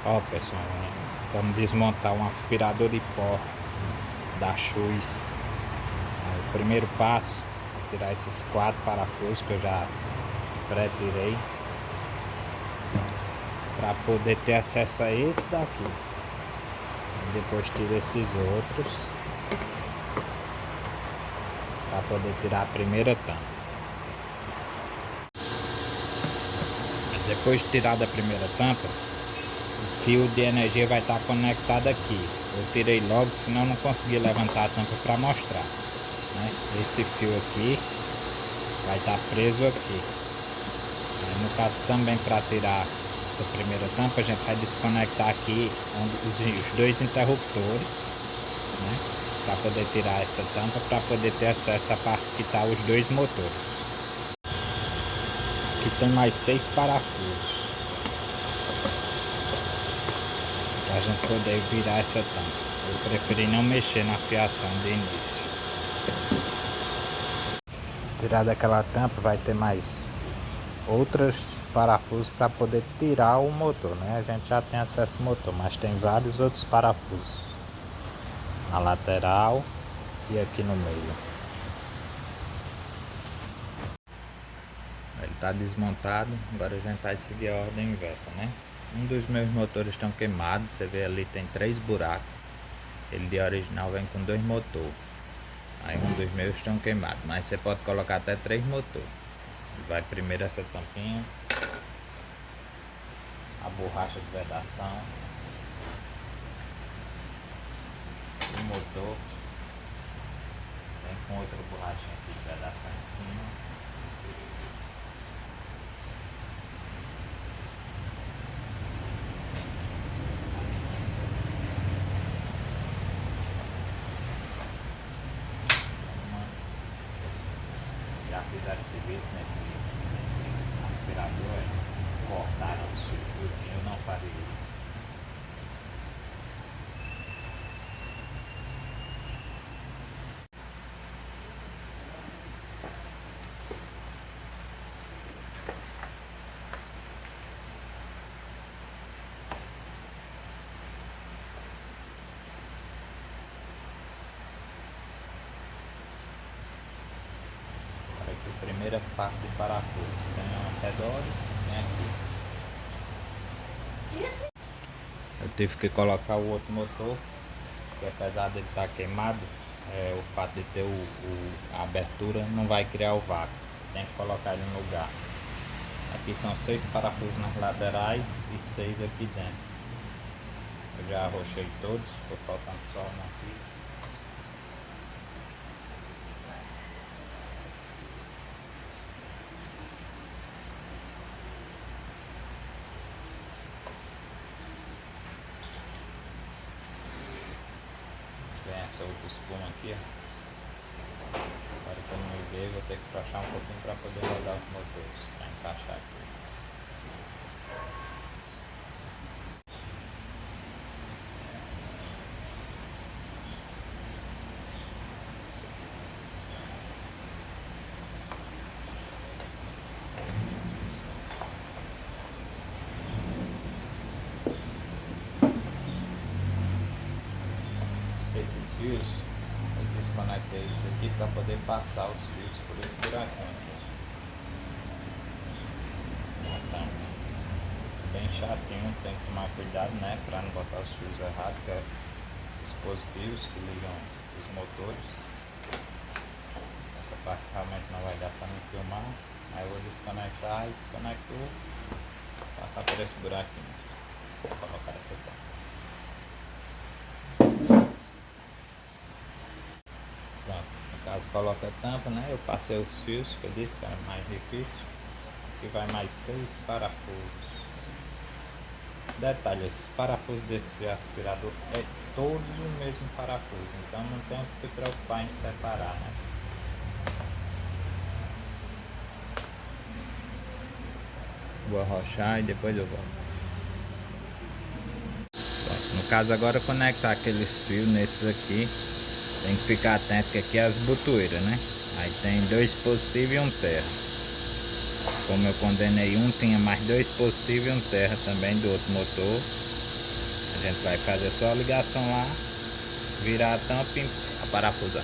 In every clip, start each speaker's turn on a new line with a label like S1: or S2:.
S1: Ó pessoal, vamos desmontar um aspirador de pó da Schultz. O primeiro passo é tirar esses 4 parafusos que eu já pré-tirei para poder ter acesso a esse daqui. Depois tiro esses outros para poder tirar a primeira tampa. Depois de tirar da primeira tampa, o fio de energia vai estar conectado aqui. Eu tirei logo, senão não consegui levantar a tampa para mostrar, né? Esse fio aqui vai estar preso aqui. No caso também, para tirar essa primeira tampa, a gente vai desconectar aqui os dois interruptores, né? Para poder tirar essa tampa, para poder ter acesso à parte que está os dois motores. Aqui tem mais 6 parafusos para a gente poder virar essa tampa. Eu preferi não mexer na fiação de início. Tirar daquela tampa vai ter mais outros parafusos para poder tirar o motor, né? A gente já tem acesso ao motor, mas tem vários outros parafusos na lateral e aqui no meio. Ele está desmontado, agora a gente vai seguir a ordem inversa, né? Um dos meus motores estão queimados, você vê ali tem 3 buracos. Ele de original vem com 2 motores. Aí um dos meus estão queimados, mas você pode colocar até 3 motores. Vai primeiro essa tampinha, a borracha de vedação, o motor, vem com outra borrachinha aqui de vedação em cima. Já fizeram serviço nesse aspirador, cortaram o sujo, eu não farei isso. A primeira parte do parafuso tem arredores, tem aqui. Eu tive que colocar o outro motor, porque apesar dele estar queimado, o fato de ter a abertura não vai criar o vácuo, tem que colocar ele no lugar. Aqui são 6 parafusos nas laterais e 6 aqui dentro. Eu já arrochei todos, estou faltando só um aqui. Tem essa outra espuma aqui, ó. Agora que eu não me vejo, vou ter que frouxar um pouquinho para poder rodar os motores, para encaixar aqui. Esses fios, eu desconectei isso aqui para poder passar os fios por esse buraquinho aqui. Então, bem chatinho, tem que tomar cuidado, né, para não botar os fios errados, que é os positivos que ligam os motores. Essa parte realmente não vai dar para me filmar, aí eu vou desconectar e desconectou, passar por esse buraquinho. Vou colocar essa tampa. No caso, coloca a tampa, né? Eu passei os fios, que eu disse que era mais difícil. Aqui vai mais 6 parafusos. Detalhe, esses parafusos desse aspirador é todos o mesmo parafuso, então não tem que se preocupar em separar, né? Vou arrochar e depois eu volto. Pronto, no caso agora conectar aqueles fios nesses aqui. Tem que ficar atento que aqui é as botoeiras, né? Aí tem 2 positivos e um terra. Como eu condenei um, tinha mais 2 positivos e um terra também do outro motor. gente vai fazer só a ligação lá, virar a tampa e parafusar.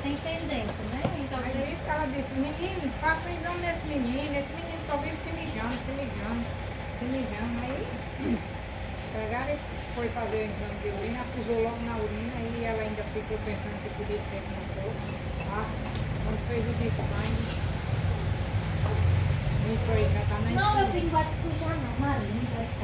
S2: Tem tendência, né? Então,
S3: Aí disse, ela disse, menino, faça um exame nesse menino só vive se mijando. Aí pegaram e foi fazer o exame de urina, acusou logo na urina e ela ainda ficou pensando que podia ser que não fosse. Quando fez o de sangue, isso aí já tá na
S2: não, meu filho, não vai se sujar não, Marinho, vai ficar.